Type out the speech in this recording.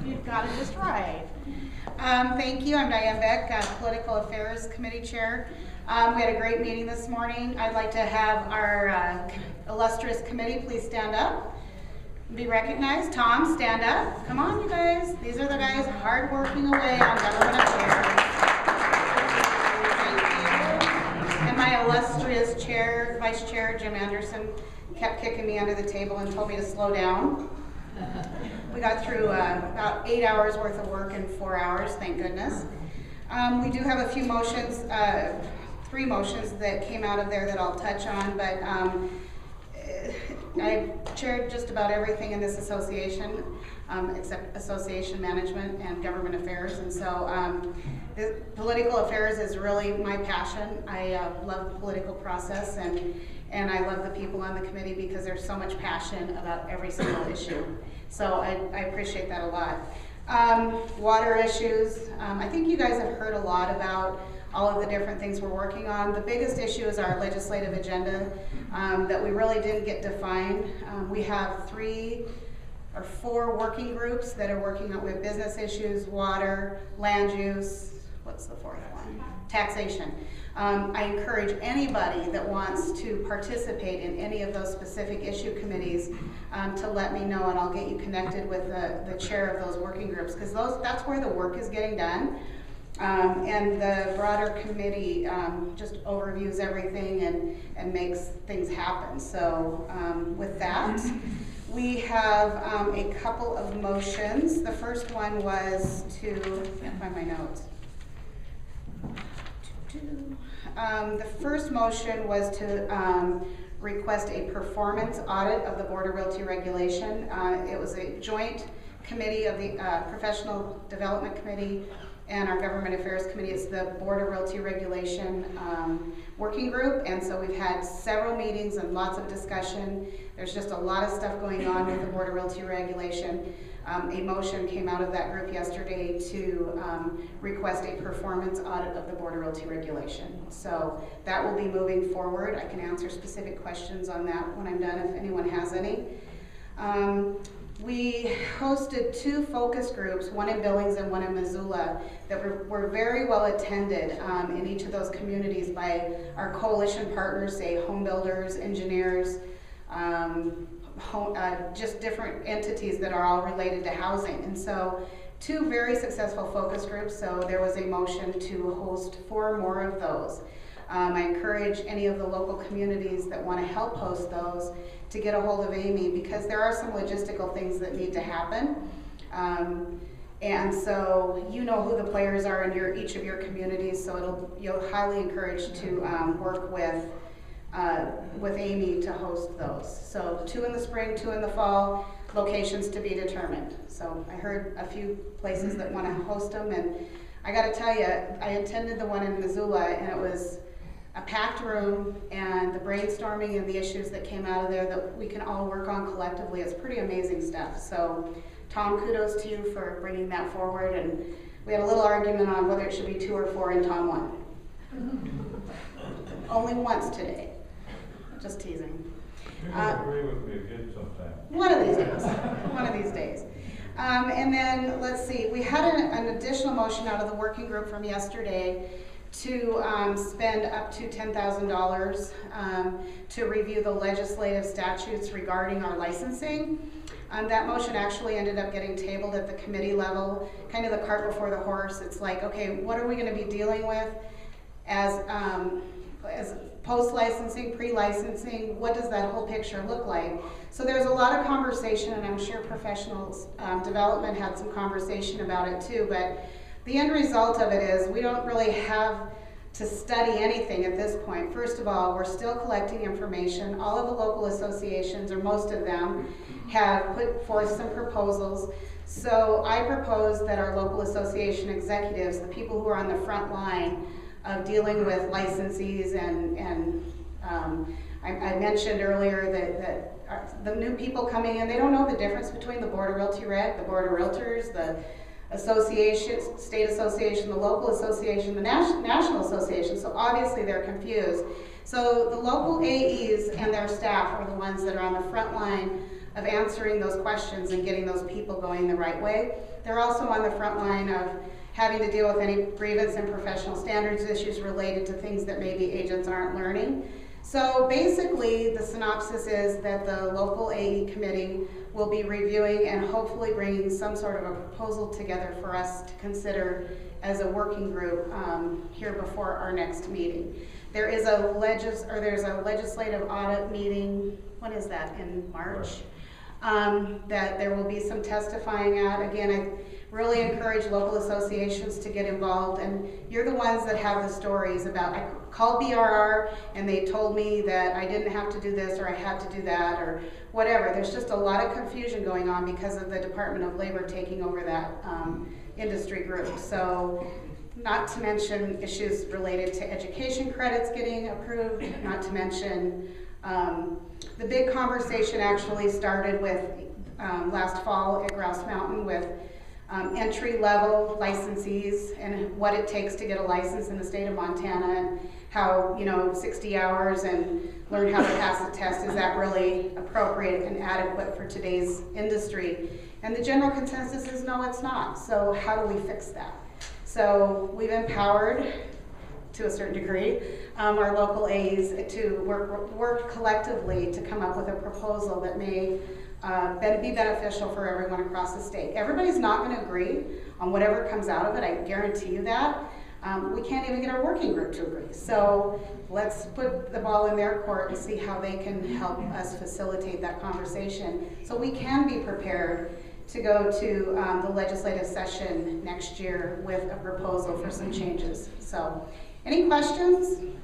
You've got it just right. Thank you. I'm Diane Beck, Political Affairs Committee Chair. We had a great meeting this morning. I'd like to have our illustrious committee please stand up and be recognized. Tom, stand up. Come on, you guys. These are the guys hard working away on government affairs. Thank you. And my illustrious chair, Vice Chair Jim Anderson, kept kicking me under the table and told me to slow down. We got through about 8 hours worth of work in 4 hours, thank goodness. We do have a few motions, 3 motions that came out of there that I'll touch on, but I chaired just about everything in this association, except association management and government affairs, and so the political affairs is really my passion. I love the political process, and I love the people on the committee because there's so much passion about every single issue. So I appreciate that a lot. Water issues. I think you guys have heard a lot about all of the different things we're working on. The biggest issue is our legislative agenda that we really didn't get defined. We have 3 or 4 working groups that are working on with business issues, water, land use, what's the 4th one? Taxation. I encourage anybody that wants to participate in any of those specific issue committees to let me know, and I'll get you connected with the chair of those working groups, because that's where the work is getting done. And the broader committee just overviews everything and makes things happen. So with that, we have a couple of motions. The first one was to, I can't find my notes. The first motion was to request a performance audit of the Board of Realty Regulation. It was a joint committee of the Professional Development Committee and our Government Affairs Committee. It's the Board of Realty Regulation working group, and so we've had several meetings and lots of discussion. There's just a lot of stuff going on with the Board of Realty Regulation. A motion came out of that group yesterday to request a performance audit of the Board of Realty Regulation. So that will be moving forward. I can answer specific questions on that when I'm done if anyone has any. We hosted 2 focus groups, one in Billings and one in Missoula, that were very well attended in each of those communities by our coalition partners, say home builders, engineers, just different entities that are all related to housing. And so 2 very successful focus groups, so there was a motion to host 4 more of those. I encourage any of the local communities that want to help host those to get a hold of Amy, because there are some logistical things that need to happen. And so you know who the players are in each of your communities, so you'll highly encouraged to work with Amy to host those. So 2 in the spring, 2 in the fall, locations to be determined. So I heard a few places that want to host them, and I got to tell you, I attended the one in Missoula, and it was a packed room, and the brainstorming and the issues that came out of there that we can all work on collectively. It's pretty amazing stuff. So Tom, kudos to you for bringing that forward, and we had a little argument on whether it should be 2 or 4, and Tom won. Only once today. Just teasing. You can agree with me again sometime. One of these days. One of these days. And then, let's see, we had an additional motion out of the working group from yesterday to spend up to $10,000 to review the legislative statutes regarding our licensing. That motion actually ended up getting tabled at the committee level, kind of the cart before the horse. It's like, okay, what are we going to be dealing with as post-licensing, pre-licensing? What does that whole picture look like? So there's a lot of conversation, and I'm sure professionals development had some conversation about it too, but the end result of it is we don't really have to study anything at this point. First of all, we're still collecting information. All of the local associations, or most of them, have put forth some proposals. So I propose that our local association executives, the people who are on the front line of dealing with licensees, and I mentioned earlier that the new people coming in, they don't know the difference between the Board of Realty Reg, the Board of Realtors, the association, state association, the local association, the national association, so obviously they're confused. So the local AEs and their staff are the ones that are on the front line of answering those questions and getting those people going the right way. They're also on the front line of having to deal with any grievance and professional standards issues related to things that maybe agents aren't learning. So basically, the synopsis is that the local AE committee will be reviewing and hopefully bringing some sort of a proposal together for us to consider as a working group here before our next meeting. There is there's a legislative audit meeting, what is that, in March? That there will be some testifying at. Again, I really encourage local associations to get involved, and you're the ones that have the stories about, I called BRR and they told me that I didn't have to do this or I had to do that or whatever. There's just a lot of confusion going on because of the Department of Labor taking over that industry group. So, not to mention issues related to education credits getting approved, not to mention the big conversation actually started with last fall at Grouse Mountain with entry-level licensees and what it takes to get a license in the state of Montana, and how, 60 hours and learn how to pass the test, is that really appropriate and adequate for today's industry? And the general consensus is no, it's not. So how do we fix that? So we've empowered, to a certain degree, our local A's to work collectively to come up with a proposal that may be beneficial for everyone across the state. Everybody's not going to agree on whatever comes out of it, I guarantee you that. We can't even get our working group to agree. So let's put the ball in their court and see how they can help us facilitate that conversation so we can be prepared to go to the legislative session next year with a proposal for some changes. So, any questions?